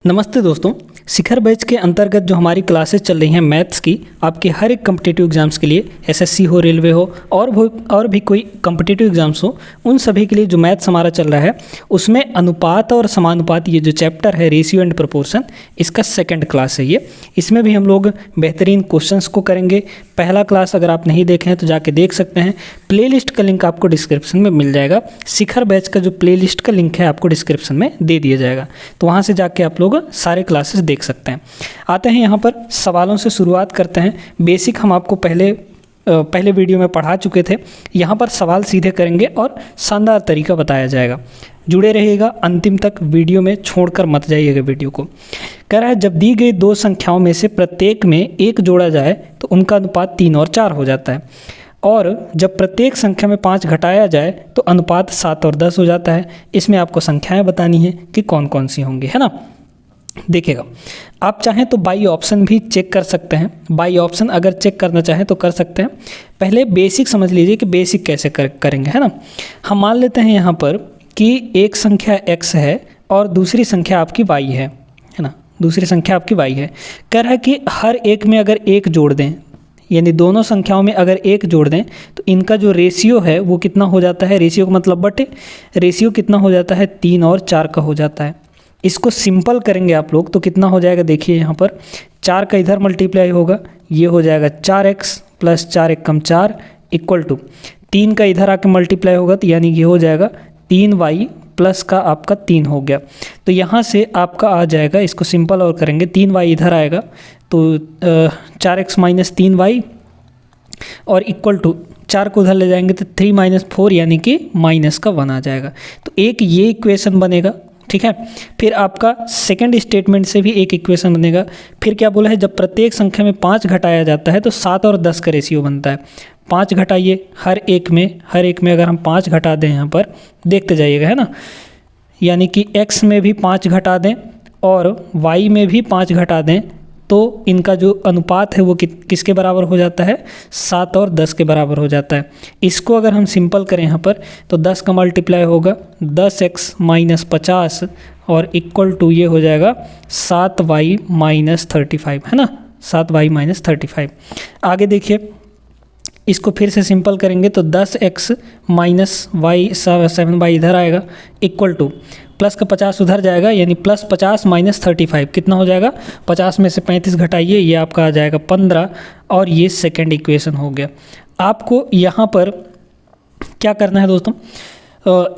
नमस्ते दोस्तों, शिखर बैच के अंतर्गत जो हमारी क्लासेस चल रही हैं मैथ्स की, आपके हर एक कम्पिटिटिव एग्जाम्स के लिए, एसएससी हो, रेलवे हो और भी कोई कम्पिटिटिव एग्जाम्स हो, उन सभी के लिए जो मैथ्स हमारा चल रहा है उसमें अनुपात और समानुपात ये जो चैप्टर है रेशियो एंड प्रोपोर्शन, इसका सेकंड क्लास है ये। इसमें भी हम लोग बेहतरीन क्वेश्चंस को करेंगे। पहला क्लास अगर आप नहीं देखे हैं तो जाके देख सकते हैं। प्लेलिस्ट का लिंक आपको डिस्क्रिप्शन में मिल जाएगा। शिखर बैच का जो प्लेलिस्ट का लिंक है आपको डिस्क्रिप्शन में दे दिया जाएगा, तो वहाँ से जाके आप लोग सारे क्लासेस देख सकते हैं। आते हैं यहाँ पर सवालों से शुरुआत करते हैं। बेसिक हम आपको पहले वीडियो में पढ़ा चुके थे। यहाँ पर सवाल सीधे करेंगे और शानदार तरीका बताया जाएगा। जुड़े रहिएगा अंतिम तक, वीडियो में छोड़कर मत जाइएगा वीडियो को। कह रहा है जब दी गई दो संख्याओं में से प्रत्येक में एक जोड़ा जाए तो उनका अनुपात 3 और 4 हो जाता है, और जब प्रत्येक संख्या में 5 घटाया जाए तो अनुपात 7 और 10 हो जाता है। इसमें आपको संख्याएं बतानी है कि कौन कौन सी होंगी, है ना। देखिएगा, आप चाहें तो बाई ऑप्शन भी चेक कर सकते हैं। बाई ऑप्शन अगर चेक करना चाहें तो कर सकते हैं। पहले बेसिक समझ लीजिए कि बेसिक कैसे करेंगे, है ना। हम मान लेते हैं यहाँ पर कि एक संख्या x है और दूसरी संख्या आपकी y है ना। दूसरी संख्या आपकी y है। कह रहा है कि हर एक में अगर एक जोड़ दें, यानी दोनों संख्याओं में अगर एक जोड़ दें तो इनका जो रेशियो है वो कितना हो जाता है। रेशियो का मतलब बटे, रेशियो कितना हो जाता है, 3 और 4 का हो जाता है। इसको सिंपल करेंगे आप लोग तो कितना हो जाएगा, देखिए यहाँ पर 4 का इधर मल्टीप्लाई होगा, ये हो जाएगा 4x प्लस 4 एक कम 4 इक्वल टू 3 का इधर आके मल्टीप्लाई होगा तो यानी ये हो जाएगा 3y प्लस का आपका 3 हो गया। तो यहाँ से आपका आ जाएगा, इसको सिंपल और करेंगे, 3y इधर आएगा तो 4x माइनस 3y और इक्वल टू 4 को उधर ले जाएंगे तो 3 माइनस 4 यानी कि माइनस का 1 आ जाएगा। तो एक ये इक्वेशन बनेगा, ठीक है। फिर आपका सेकंड स्टेटमेंट से भी एक इक्वेशन बनेगा। फिर क्या बोला है, जब प्रत्येक संख्या में 5 घटाया जाता है तो 7 और 10 का रेशियो बनता है। 5 घटाइए हर एक में अगर हम 5 घटा दें, यहाँ पर देखते जाइएगा, है ना। यानी कि x में भी 5 घटा दें और y में भी 5 घटा दें तो इनका जो अनुपात है वो किसके बराबर हो जाता है, 7 और 10 के बराबर हो जाता है। इसको अगर हम सिंपल करें यहाँ पर तो 10 का मल्टीप्लाई होगा 10x माइनस 50 और इक्वल टू ये हो जाएगा 7y माइनस 35, है ना, 7y माइनस 35। आगे देखिए, इसको फिर से सिंपल करेंगे तो 10x माइनस y 7y इधर आएगा इक्वल टू प्लस का 50 उधर जाएगा, यानी प्लस 50 माइनस 35 कितना हो जाएगा, 50 में से 35 घटाइए, ये आपका आ जाएगा 15 और ये सेकंड इक्वेशन हो गया। आपको यहाँ पर क्या करना है दोस्तों,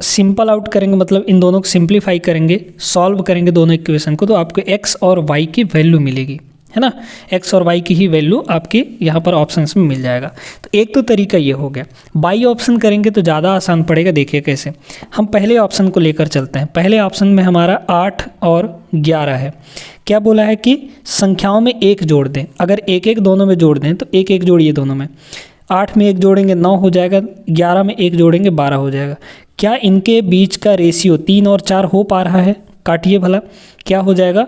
सिंपल आउट करेंगे, मतलब इन दोनों को सिंप्लीफाई करेंगे, सॉल्व करेंगे दोनों इक्वेशन को, तो आपको x और y की वैल्यू मिलेगी, है ना। x और y की ही वैल्यू आपके यहाँ पर ऑप्शंस में मिल जाएगा। तो एक तो तरीका ये हो गया। बाई ऑप्शन करेंगे तो ज़्यादा आसान पड़ेगा। देखिए कैसे, हम पहले ऑप्शन को लेकर चलते हैं। पहले ऑप्शन में हमारा 8 और 11 है। क्या बोला है कि संख्याओं में एक जोड़ दें। अगर एक एक दोनों में जोड़ दें तो एक एक जोड़िए दोनों में। 8 में एक जोड़ेंगे 9 हो जाएगा, 11 में एक जोड़ेंगे 12 हो जाएगा। क्या इनके बीच का रेशियो 3 और 4 हो पा रहा है? काटिए भला, क्या हो जाएगा,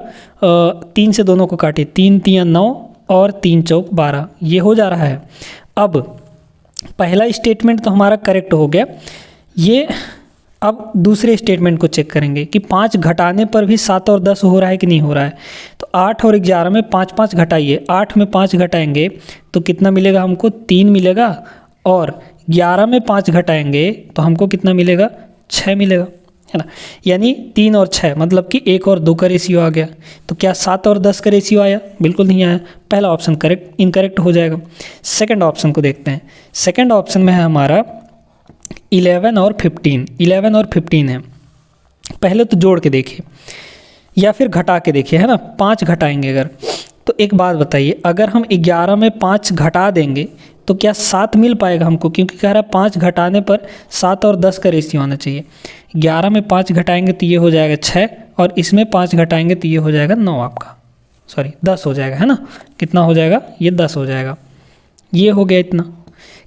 3 से दोनों को काटिए, 3 3 9 और 3 चौक 12, ये हो जा रहा है। अब पहला स्टेटमेंट तो हमारा करेक्ट हो गया। ये अब दूसरे स्टेटमेंट को चेक करेंगे कि 5 घटाने पर भी 7 और 10 हो रहा है कि नहीं हो रहा है। तो 8 और 11 में 5 घटाइए, 8 में 5 घटाएंगे तो कितना मिलेगा हमको, 3 मिलेगा, और 11 में 5 घटाएंगे तो हमको कितना मिलेगा, 6 मिलेगा, है ना। यानी 3 और 6 मतलब कि 1 और 2 का रेशियो आ गया। तो क्या 7 और 10 का रेशियो आया? बिल्कुल नहीं आया। पहला ऑप्शन इनकरेक्ट हो जाएगा। सेकंड ऑप्शन को देखते हैं। सेकंड ऑप्शन में है हमारा 11 और 15। 11 और 15 है। पहले तो जोड़ के देखिए या फिर घटा के देखिए, है ना। 5 घटाएंगे अगर, तो एक बात बताइए, अगर हम 11 में 5 घटा देंगे तो क्या 7 मिल पाएगा हमको? क्योंकि कह रहा है 5 घटाने पर 7 और 10 का रेशियो आना चाहिए। 11 में 5 घटाएंगे तो ये हो जाएगा 6 और इसमें 5 घटाएंगे तो ये हो जाएगा 9 आपका, सॉरी 10 हो जाएगा, है ना। कितना हो जाएगा, ये 10 हो जाएगा। ये हो गया इतना।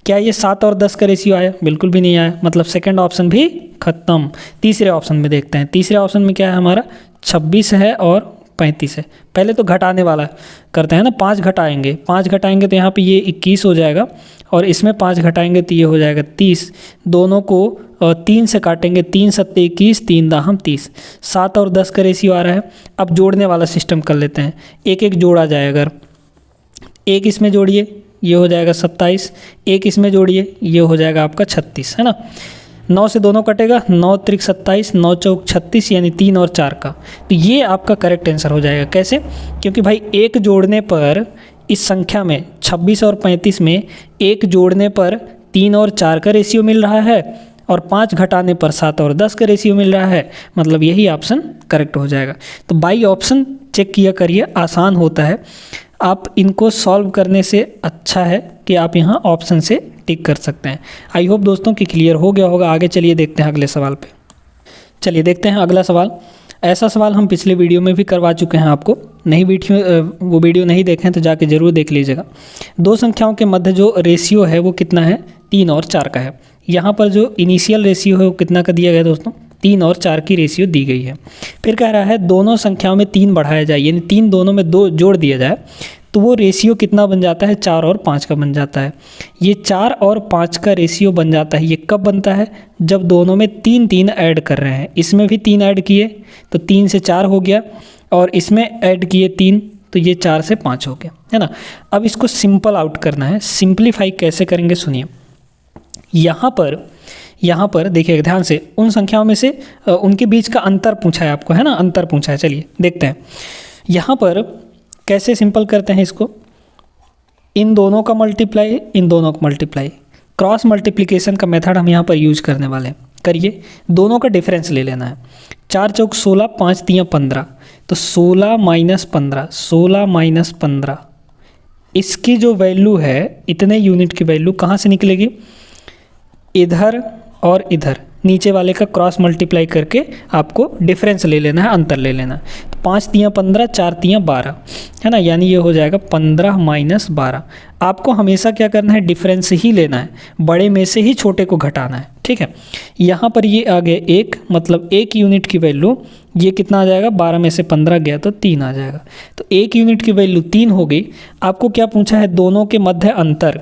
क्या ये 7 और 10 का रेशियो आया? बिल्कुल भी नहीं आया। मतलब सेकंड ऑप्शन भी खत्म। तीसरे ऑप्शन में देखते हैं। तीसरे ऑप्शन में क्या है हमारा, 26 है और 35 है। पहले तो घटाने वाला करते हैं ना, 5 घटाएंगे, 5 घटाएंगे तो यहाँ पे ये 21 हो जाएगा और इसमें 5 घटाएंगे तो ये हो जाएगा 30। दोनों को 3 से काटेंगे, 3 सत्ते 21, 3 दाहम 30। 7 और 10 का रेशियो आ रहा है। अब जोड़ने वाला सिस्टम कर लेते हैं, एक एक जोड़ा जाए। अगर एक इसमें जोड़िए ये हो जाएगा 27, एक इसमें जोड़िए ये हो जाएगा आपका 36, है ना। 9 से दोनों कटेगा, 9 त्रिक 27, 9 चौक 36, यानी 3 और 4 का। तो ये आपका करेक्ट आंसर हो जाएगा। कैसे? क्योंकि भाई एक जोड़ने पर इस संख्या में 26 और 35 में एक जोड़ने पर 3 और 4 का रेशियो मिल रहा है और 5 घटाने पर 7 और 10 का रेशियो मिल रहा है, मतलब यही ऑप्शन करेक्ट हो जाएगा। तो बाई ऑप्शन चेक किया करिए, आसान होता है। आप इनको सॉल्व करने से अच्छा है कि आप यहाँ ऑप्शन से टिक कर सकते हैं। आई होप दोस्तों कि क्लियर हो गया होगा। आगे चलिए देखते हैं अगले सवाल पे। चलिए देखते हैं अगला सवाल। ऐसा सवाल हम पिछले वीडियो में भी करवा चुके हैं आपको, वो वीडियो नहीं देखें तो जाके ज़रूर देख लीजिएगा। दो संख्याओं के मध्य जो रेशियो है वो कितना है? 3 और 4 का है। यहाँ पर जो इनिशियल रेशियो है वो कितना का दिया गया दोस्तों? 3 और 4 की रेशियो दी गई है। फिर कह रहा है दोनों संख्याओं में 3 बढ़ाया जाए, यानी 3 दोनों में 2 जोड़ दिया जाए तो वो रेशियो कितना बन जाता है? 4 और 5 का बन जाता है। ये 4 और 5 का रेशियो बन जाता है। ये कब बनता है? जब दोनों में 3 ऐड कर रहे हैं। इसमें भी 3 ऐड किए तो 3 से 4 हो गया और इसमें ऐड किए 3 तो ये 4 से 5 हो गया, है ना। अब इसको सिंपल आउट करना है। सिंप्लीफाई कैसे करेंगे सुनिए। यहाँ पर देखिए ध्यान से, उन संख्याओं में से उनके बीच का अंतर पूछा है आपको, है ना, अंतर पूछा है। चलिए देखते हैं यहाँ पर कैसे सिंपल करते हैं इसको। इन दोनों का मल्टीप्लाई, इन दोनों का मल्टीप्लाई, क्रॉस मल्टीप्लिकेशन का मेथड हम यहाँ पर यूज करने वाले हैं। करिए, दोनों का डिफरेंस ले लेना है। 4 चौक 16, 5 तियाँ 15, तो 16 माइनस 15, 16 माइनस 15, इसकी जो वैल्यू है, इतने यूनिट की वैल्यू कहाँ से निकलेगी? इधर और इधर नीचे वाले का क्रॉस मल्टीप्लाई करके आपको डिफरेंस ले लेना है, अंतर ले लेना है। तो 5 तियाँ 15, 4 तियाँ 12, है ना, यानी ये हो जाएगा 15 माइनस 12। आपको हमेशा क्या करना है? डिफरेंस ही लेना है, बड़े में से ही छोटे को घटाना है, ठीक है। यहाँ पर ये आ गया 1, मतलब 1 यूनिट की वैल्यू, ये कितना आ जाएगा? 12 में से 15 गया तो 3 आ जाएगा। तो 1 यूनिट की वैल्यू 3 हो गई। आपको क्या पूछा है? दोनों के मध्य अंतर।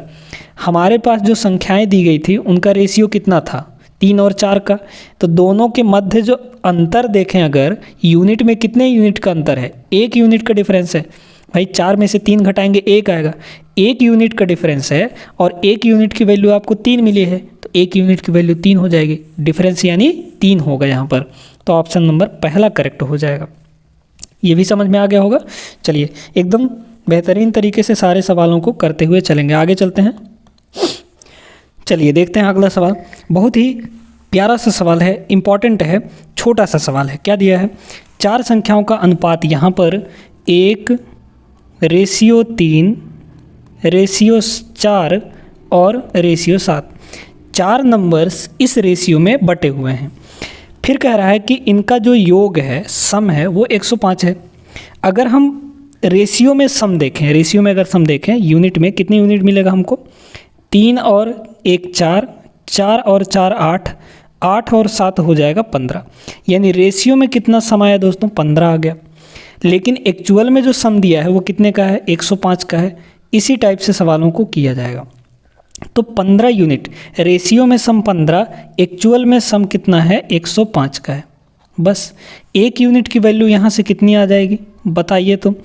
हमारे पास जो संख्याएं दी गई थी उनका रेशियो कितना था? 3 और 4 का। तो दोनों के मध्य जो अंतर देखें अगर यूनिट में, कितने यूनिट का अंतर है? 1 यूनिट का डिफरेंस है भाई। 4 में से 3 घटाएंगे 1 आएगा। 1 यूनिट का डिफरेंस है और 1 यूनिट की वैल्यू आपको 3 मिली है, तो 1 यूनिट की वैल्यू 3 हो जाएगी। डिफरेंस यानी 3 होगा यहाँ पर। तो ऑप्शन नंबर पहला करेक्ट हो जाएगा। ये भी समझ में आ गया होगा। चलिए एकदम बेहतरीन तरीके से सारे सवालों को करते हुए चलेंगे, आगे चलते हैं। चलिए देखते हैं अगला सवाल। बहुत ही प्यारा सा सवाल है, इम्पॉर्टेंट है, छोटा सा सवाल है। क्या दिया है? 4 संख्याओं का अनुपात, यहाँ पर 1:3, रेशियो 4 और रेशियो 7, 4 नंबर्स इस रेशियो में बटे हुए हैं। फिर कह रहा है कि इनका जो योग है, सम है, वो 105 है। अगर हम रेशियो में सम देखें, रेशियो में अगर सम देखें, यूनिट में कितनी यूनिट मिलेगा हमको? 3 और 1 4, 4 और 4 8, 8 और 7 हो जाएगा 15। यानी रेशियो में कितना सम आया दोस्तों? 15 आ गया। लेकिन एक्चुअल में जो सम दिया है वो कितने का है? 105 का है। इसी टाइप से सवालों को किया जाएगा। तो 15 यूनिट, रेशियो में सम 15, एक्चुअल में सम कितना है? 105 का है। बस 1 यूनिट की वैल्यू यहाँ से कितनी आ जाएगी बताइए तो?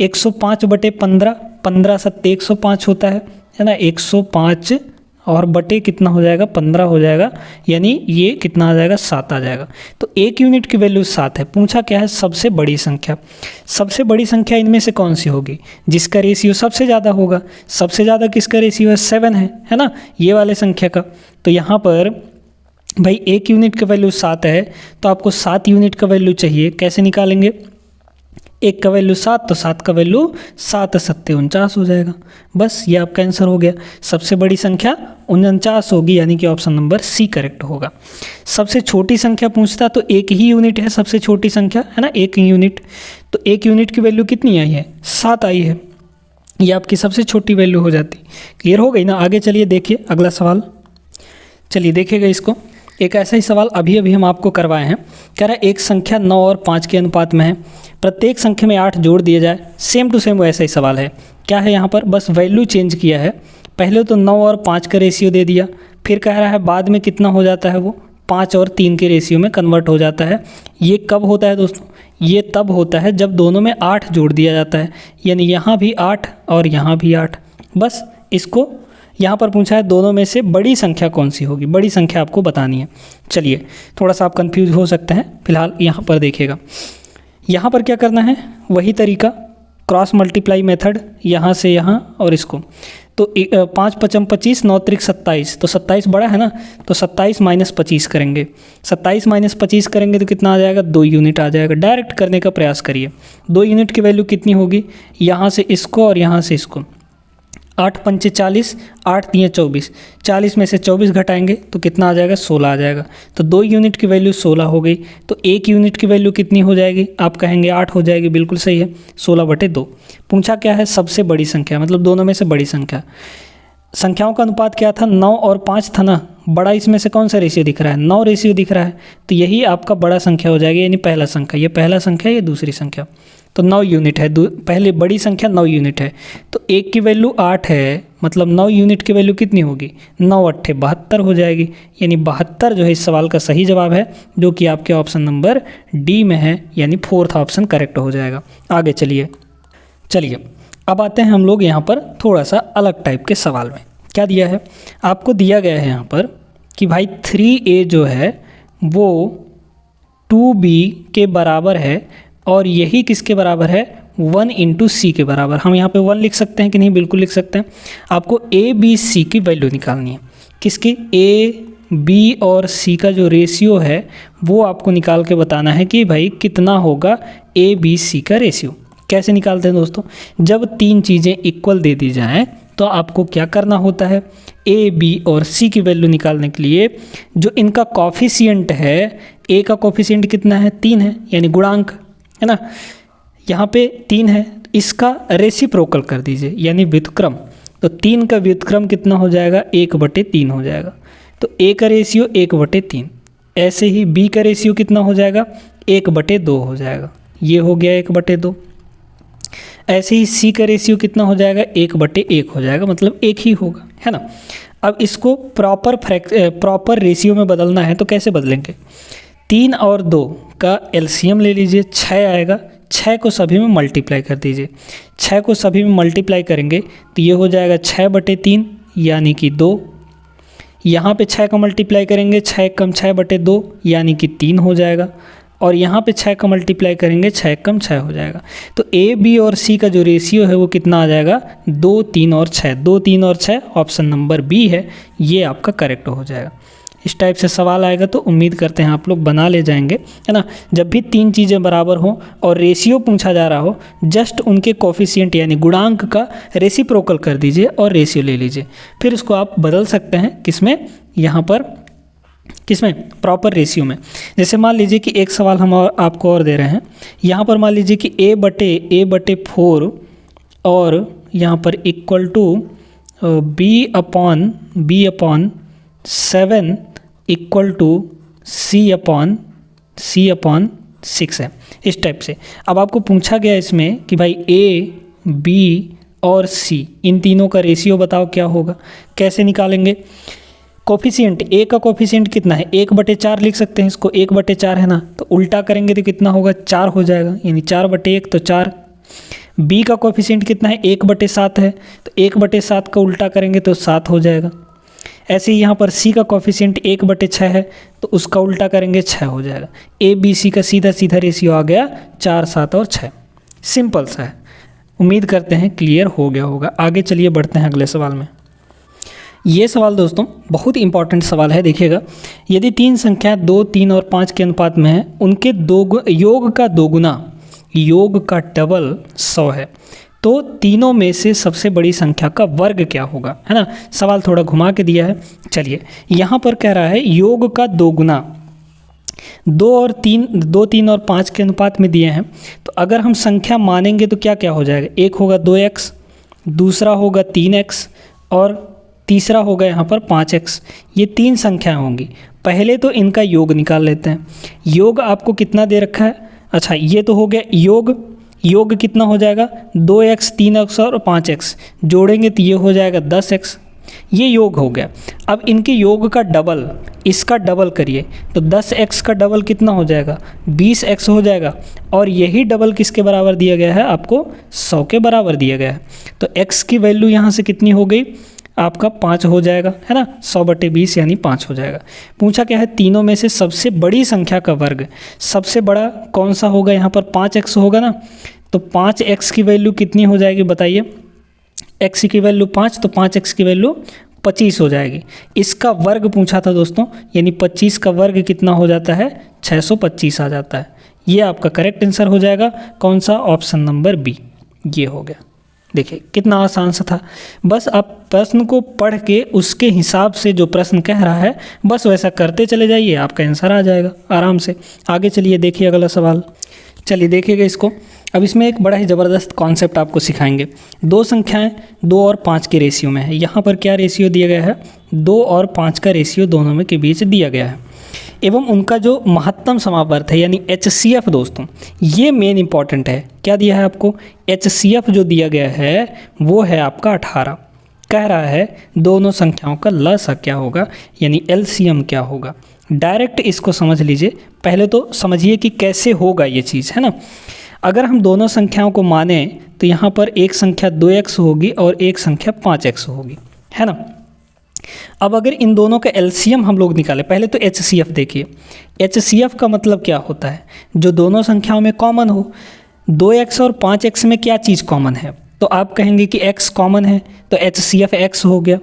105 बटे 15, 15 सत्ते 105 होता है ना। 105 और बटे कितना हो जाएगा? 15 हो जाएगा, यानी ये कितना आ जाएगा? 7 आ जाएगा। तो 1 यूनिट की वैल्यू 7 है। पूछा क्या है? सबसे बड़ी संख्या। सबसे बड़ी संख्या इनमें से कौन सी होगी? जिसका रेशियो सबसे ज़्यादा होगा। सबसे ज़्यादा किसका रेशियो है? 7 है ना, ये वाले संख्या का। तो यहाँ पर भाई 1 यूनिट का वैल्यू 7 है, तो आपको 7 यूनिट का वैल्यू चाहिए। कैसे निकालेंगे? 1 का वैल्यू 7, तो 7 का वैल्यू 7 सत्ते 49 हो जाएगा। बस ये आपका आंसर हो गया। सबसे बड़ी संख्या 49 होगी, यानी कि ऑप्शन नंबर सी करेक्ट होगा। सबसे छोटी संख्या पूछता तो 1 ही यूनिट है सबसे छोटी संख्या, है ना, 1 यूनिट। तो 1 यूनिट की वैल्यू कितनी आई है? 7 आई है। ये आपकी सबसे छोटी वैल्यू हो जाती। क्लियर हो गई ना? आगे चलिए देखिए अगला सवाल। चलिए देखिएगा इसको। एक ऐसा ही सवाल अभी हम आपको करवाए हैं। कह रहा है एक संख्या 9 और 5 के अनुपात में है। प्रत्येक संख्या में 8 जोड़ दिया जाए। सेम टू सेम वैसा ही सवाल है। क्या है यहाँ पर, बस वैल्यू चेंज किया है। पहले तो 9 और 5 का रेशियो दे दिया, फिर कह रहा है बाद में कितना हो जाता है, वो 5 और 3 के रेशियो में कन्वर्ट हो जाता है। ये कब होता है दोस्तों, ये तब होता है जब दोनों में 8 जोड़ दिया जाता है, यानी यहाँ भी 8 और यहाँ भी 8। बस इसको यहाँ पर पूछा है दोनों में से बड़ी संख्या कौन सी होगी, बड़ी संख्या आपको बतानी है। चलिए, थोड़ा सा आप कंफ्यूज हो सकते हैं, फिलहाल यहाँ पर देखिएगा। यहाँ पर क्या करना है, वही तरीका, क्रॉस मल्टीप्लाई मेथड, यहाँ से यहाँ और इसको। तो 5 पचम 25, 9 त्रिक 27, तो 27 बड़ा है ना, तो 27 माइनस 25 करेंगे। 27 माइनस 25 करेंगे तो कितना आ जाएगा, 2 यूनिट आ जाएगा। डायरेक्ट करने का प्रयास करिए। 2 यूनिट की वैल्यू कितनी होगी, यहाँ से इसको और यहाँ से इसको। 8 पंचे 40, 8 तिये 24, 40 में से 24 घटाएंगे तो कितना आ जाएगा, 16 आ जाएगा। तो 2 यूनिट की वैल्यू 16 हो गई। तो 1 यूनिट की वैल्यू कितनी हो जाएगी, आप कहेंगे 8 हो जाएगी। बिल्कुल सही है, 16/2। पूछा क्या है, सबसे बड़ी संख्या, मतलब दोनों में से बड़ी संख्या। संख्याओं का अनुपात क्या था, 9 और 5 था ना। बड़ा इसमें से कौन सा रेशियो दिख रहा है, 9 रेशियो दिख रहा है, तो यही आपका बड़ा संख्या हो जाएगी, यानी पहला संख्या। ये पहला संख्या, ये दूसरी संख्या। तो 9 यूनिट है, पहले बड़ी संख्या 9 यूनिट है। तो 1 की वैल्यू 8 है, मतलब 9 यूनिट की वैल्यू कितनी होगी, 9 8 72 हो जाएगी। यानी 72 जो है इस सवाल का सही जवाब है, जो कि आपके ऑप्शन नंबर डी में है, यानी 4th ऑप्शन करेक्ट हो जाएगा। आगे चलिए, अब आते हैं हम लोग यहाँ पर थोड़ा सा अलग टाइप के सवाल में। क्या दिया है आपको, दिया गया है यहाँ पर कि भाई 3a जो है वो 2b के बराबर है, और यही किसके बराबर है, 1 × c के बराबर। हम यहाँ पे 1 लिख सकते हैं कि नहीं, बिल्कुल लिख सकते हैं। आपको a b c की वैल्यू निकालनी है, किसकी, a b और c का जो रेशियो है वो आपको निकाल के बताना है कि भाई कितना होगा a b c का रेशियो। कैसे निकालते हैं दोस्तों, जब 3 चीज़ें इक्वल दे दी जाएँ तो आपको क्या करना होता है, a b और c की वैल्यू निकालने के लिए जो इनका कॉफिशिएंट है, a का कॉफिशिएंट कितना है, 3 है, यानी गुणांक है ना, यहाँ पे 3 है, इसका रेसिप्रोकल कर दीजिए, यानी व्युत्क्रम। तो 3 का व्युत्क्रम कितना हो जाएगा, 1/3 हो जाएगा। तो a का रेशियो 1/3। ऐसे ही b का रेशियो कितना हो जाएगा, 1/2 हो जाएगा। ये हो गया 1/2। ऐसे ही c का रेशियो कितना हो जाएगा, 1/1 हो जाएगा, मतलब 1 ही होगा, है ना। अब इसको प्रॉपर रेशियो में बदलना है, तो कैसे बदलेंगे, 3 और 2 का एलसीएम ले लीजिए, 6 आएगा। 6 को सभी में मल्टीप्लाई कर दीजिए। 6 को सभी में मल्टीप्लाई करेंगे तो ये हो जाएगा 6/3, यानी कि 2। यहाँ पे 6 का मल्टीप्लाई करेंगे, 6 कम 6/2, यानी कि 3 हो जाएगा। और यहाँ पे 6 का मल्टीप्लाई करेंगे, 6 कम 6 हो जाएगा। तो a b और c का जो रेशियो है वो कितना आ जाएगा, 2 3 और 6। 2 3 और 6 ऑप्शन नंबर बी है, ये आपका करेक्ट हो जाएगा। इस टाइप से सवाल आएगा तो उम्मीद करते हैं आप लोग बना ले जाएंगे, है ना। जब भी 3 चीज़ें बराबर हों और रेशियो पूछा जा रहा हो, जस्ट उनके कोफिशिएंट यानी गुणांक का रेसिप्रोकल कर दीजिए और रेशियो ले लीजिए। फिर उसको आप बदल सकते हैं किसमें, यहाँ पर किसमें, प्रॉपर रेशियो में। जैसे मान लीजिए कि एक सवाल हम आपको और दे रहे हैं। यहाँ पर मान लीजिए कि a/4 और यहाँ पर equal to b/7 equal to c/6 है, इस टाइप से। अब आपको पूछा गया इसमें कि भाई a, b और c इन तीनों का रेशियो बताओ क्या होगा। कैसे निकालेंगे, कोफिशिएंट a का कोफिशिएंट कितना है, 1/4 लिख सकते हैं इसको, 1/4 है ना, तो उल्टा करेंगे तो कितना होगा, 4 हो जाएगा, यानी 4/1 तो 4। b का कोफिशिएंट कितना है, 1/7 है, तो 1/7 का उल्टा करेंगे तो 7 हो जाएगा। ऐसे ही यहाँ पर c का कोफिशिएंट 1/6 है, तो उसका उल्टा करेंगे 6 हो जाएगा। a b c का सीधा सीधा रेशियो आ गया 4 7 और 6। सिंपल सा है, उम्मीद करते हैं क्लियर हो गया होगा। आगे चलिए बढ़ते हैं अगले सवाल में। ये सवाल दोस्तों बहुत इंपॉर्टेंट सवाल है, देखिएगा। यदि 3 संख्या 2 3 और 5 के अनुपात में है, उनके योग का दोगुना, योग का डबल 100 है, तो तीनों में से सबसे बड़ी संख्या का वर्ग क्या होगा, है ना। सवाल थोड़ा घुमा के दिया है। चलिए, यहाँ पर कह रहा है योग का दोगुना 2 3 और 5 के अनुपात में दिए हैं। तो अगर हम संख्या मानेंगे तो क्या क्या हो जाएगा, एक होगा 2x, दूसरा होगा 3x और तीसरा होगा यहाँ पर 5x। ये 3 संख्याएं होंगी। पहले तो इनका योग निकाल लेते हैं। योग आपको कितना दे रखा है, अच्छा ये तो हो गया योग। योग कितना हो जाएगा, 2x 3x और 5x जोड़ेंगे तो ये हो जाएगा 10x। ये योग हो गया। अब इनके योग का डबल, इसका डबल करिए तो 10x का डबल कितना हो जाएगा, 20x हो जाएगा। और यही डबल किसके बराबर दिया गया है, आपको 100 के बराबर दिया गया है। तो x की वैल्यू यहाँ से कितनी हो गई, आपका 5 हो जाएगा, है ना, 100/20 यानी 5 हो जाएगा। पूछा क्या है, तीनों में से सबसे बड़ी संख्या का वर्ग, सबसे बड़ा कौन सा होगा, यहाँ पर 5x होगा ना। तो 5x की वैल्यू कितनी हो जाएगी बताइए, x की वैल्यू 5, तो 5x की वैल्यू 25 हो जाएगी। इसका वर्ग पूछा था दोस्तों, यानी 25 का वर्ग कितना हो जाता है, 625 आ जाता है। ये आपका करेक्ट आंसर हो जाएगा, कौन सा, ऑप्शन नंबर बी, ये हो गया। देखिए कितना आसान सा था, बस आप प्रश्न को पढ़ के उसके हिसाब से जो प्रश्न कह रहा है बस वैसा करते चले जाइए, आपका आंसर आ जाएगा आराम से। आगे चलिए देखिए अगला सवाल। चलिए देखिएगा इसको। अब इसमें एक बड़ा ही ज़बरदस्त कॉन्सेप्ट आपको सिखाएंगे। दो संख्याएं 2 और 5 के रेशियो में है। यहाँ पर क्या रेशियो दिया गया है, 2 और 5 का रेशियो दोनों में के बीच दिया गया है, एवं उनका जो महत्तम समावर्त है यानी HCF दोस्तों, ये मेन इंपॉर्टेंट है। क्या दिया है आपको, HCF जो दिया गया है वो है आपका 18। कह रहा है दोनों संख्याओं का लसा क्या होगा, यानी LCM क्या होगा। डायरेक्ट इसको समझ लीजिए, पहले तो समझिए कि कैसे होगा ये चीज़, है ना। अगर हम दोनों संख्याओं को माने तो यहाँ पर एक संख्या 2x होगी और एक संख्या 5x होगी, है ना। अब अगर इन दोनों का LCM हम लोग निकालें, पहले तो HCF देखिए। HCF का मतलब क्या होता है, जो दोनों संख्याओं में कॉमन हो। 2x और 5x में क्या चीज़ कॉमन है, तो आप कहेंगे कि x कॉमन है, तो HCF x हो गया।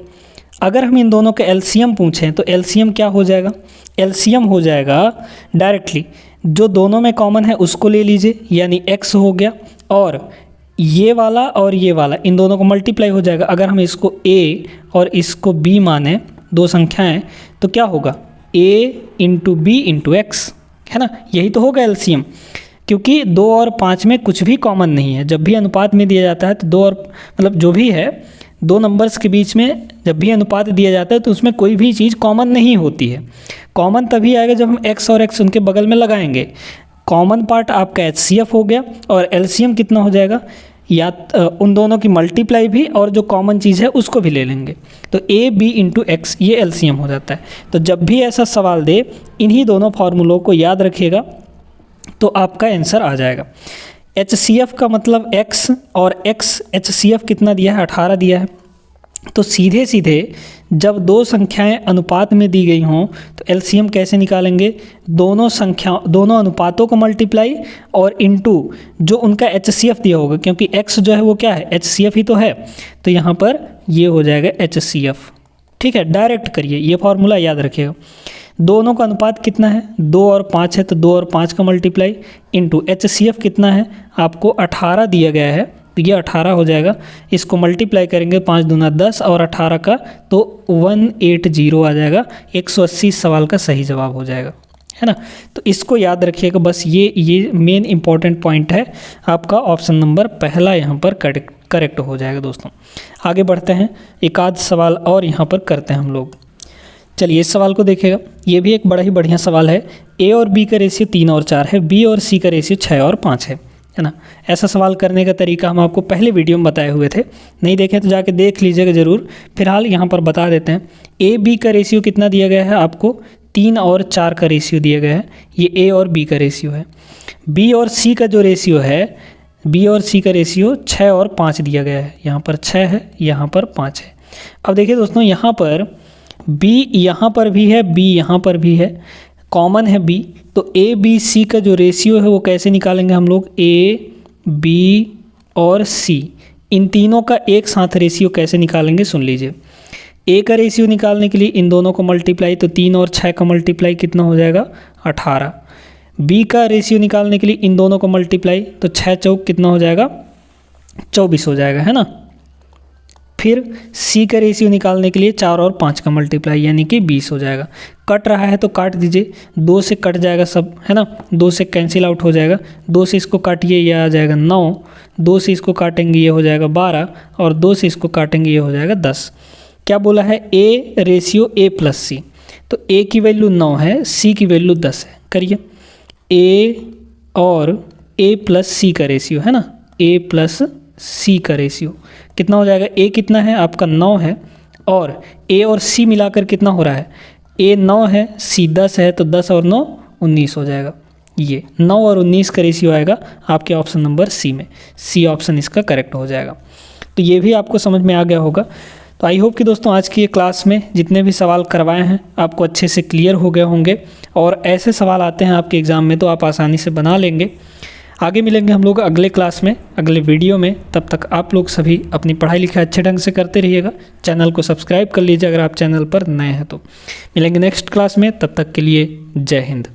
अगर हम इन दोनों का LCM पूछें तो LCM क्या हो जाएगा, LCM हो जाएगा डायरेक्टली जो दोनों में कॉमन है उसको ले लीजिए, यानी x हो गया, और ये वाला और ये वाला इन दोनों को मल्टीप्लाई हो जाएगा। अगर हम इसको a और इसको b माने, दो संख्याएं, तो क्या होगा, a × b × x, है ना। यही तो होगा LCM, क्योंकि 2 और 5 में कुछ भी कॉमन नहीं है। जब भी अनुपात में दिया जाता है तो 2 और मतलब जो भी है, दो नंबर्स के बीच में जब भी अनुपात दिया जाता है तो उसमें कोई भी चीज़ कॉमन नहीं होती है। कॉमन तभी आएगा जब हम x और x उनके बगल में लगाएंगे। कॉमन पार्ट आपका HCF हो गया, और LCM कितना हो जाएगा, या उन दोनों की मल्टीप्लाई भी और जो कॉमन चीज़ है उसको भी ले लेंगे, तो a b × x ये LCM हो जाता है। तो जब भी ऐसा सवाल दे, इन्हीं दोनों फार्मूलों को याद रखिएगा तो आपका आंसर आ जाएगा। HCF का मतलब x, और x HCF कितना दिया है, 18 दिया है। तो सीधे सीधे जब दो संख्याएं अनुपात में दी गई हों तो LCM कैसे निकालेंगे, दोनों अनुपातों को मल्टीप्लाई और इनटू जो उनका HCF दिया होगा, क्योंकि x जो है वो क्या है, HCF ही तो है, तो यहाँ पर ये हो जाएगा HCF। ठीक है, डायरेक्ट करिए, ये फार्मूला याद रखिएगा। दोनों का अनुपात कितना है, 2 और 5 है, तो 2 और 5 का मल्टीप्लाई इनटू HCF कितना है, आपको 18 दिया गया है, तो ये 18 हो जाएगा। इसको मल्टीप्लाई करेंगे 5 दूना 10 और 18 का, तो 180 आ जाएगा। 180 सवाल का सही जवाब हो जाएगा, है ना। तो इसको याद रखिएगा, बस ये मेन इंपॉर्टेंट पॉइंट है आपका। ऑप्शन नंबर पहला यहाँ पर करेक्ट हो जाएगा दोस्तों। आगे बढ़ते हैं, एक आध सवाल और यहाँ पर करते हैं हम लोग। चलिए इस सवाल को देखिएगा, ये भी एक बड़ा ही बढ़िया सवाल है। A और B का रेशियो 3 और 4 है, B और C का रेशियो 6 और 5 है ना। ऐसा सवाल करने का तरीका हम आपको पहले वीडियो में बताए हुए थे, नहीं देखें तो जाके देख लीजिएगा ज़रूर। फिलहाल यहाँ पर बता देते हैं। A B का रेशियो कितना दिया गया है आपको, 3 और 4 का रेशियो दिया गया है, ये A और B का रेशियो है। B और C का जो रेशियो है, B और C का रेशियो 6 और 5 दिया गया है, यहाँ पर 6 है, यहाँ पर 5 है। अब देखिए दोस्तों, यहाँ पर B यहाँ पर भी है, B यहाँ पर भी है, कॉमन है B, तो A B C का जो रेशियो है वो कैसे निकालेंगे हम लोग, A B और C इन तीनों का एक साथ रेशियो कैसे निकालेंगे सुन लीजिए। A का रेशियो निकालने के लिए इन दोनों को मल्टीप्लाई, तो 3 और 6 का मल्टीप्लाई कितना हो जाएगा, 18। B का रेशियो निकालने के लिए इन दोनों को मल्टीप्लाई, तो 6 चौक कितना हो जाएगा, 24 हो जाएगा, है ना। फिर C का रेशियो निकालने के लिए 4 और 5 का मल्टीप्लाई, यानी कि 20 हो जाएगा। कट रहा है तो काट दीजिए, 2 से कट जाएगा सब, है ना, 2 से कैंसिल आउट हो जाएगा। 2 से इसको काटिए, ये आ जाएगा 9, 2 से इसको काटेंगे ये हो जाएगा 12, और 2 से इसको काटेंगे ये हो जाएगा 10। क्या बोला है, A रेशियो A + C, तो A की वैल्यू 9 है, C की वैल्यू 10 है। करिए, A और ए प्लस सी का रेशियो है ना, ए प्लस सी का रेशियो कितना हो जाएगा, ए कितना है आपका 9 है और ए और सी मिलाकर कितना हो रहा है, ए 9 है सी 10 है, तो 10 और 9 19 हो जाएगा। ये 9 और 19 का रेशियो आएगा आपके ऑप्शन नंबर सी में, सी ऑप्शन इसका करेक्ट हो जाएगा। तो ये भी आपको समझ में आ गया होगा। तो आई होप कि दोस्तों आज की ये क्लास में जितने भी सवाल करवाए हैं आपको अच्छे से क्लियर हो गए होंगे, और ऐसे सवाल आते हैं आपके एग्ज़ाम में तो आप आसानी से बना लेंगे। आगे मिलेंगे हम लोग अगले क्लास में, अगले वीडियो में। तब तक आप लोग सभी अपनी पढ़ाई लिखाई अच्छे ढंग से करते रहिएगा। चैनल को सब्सक्राइब कर लीजिए अगर आप चैनल पर नए हैं तो। मिलेंगे नेक्स्ट क्लास में, तब तक के लिए जय हिंद।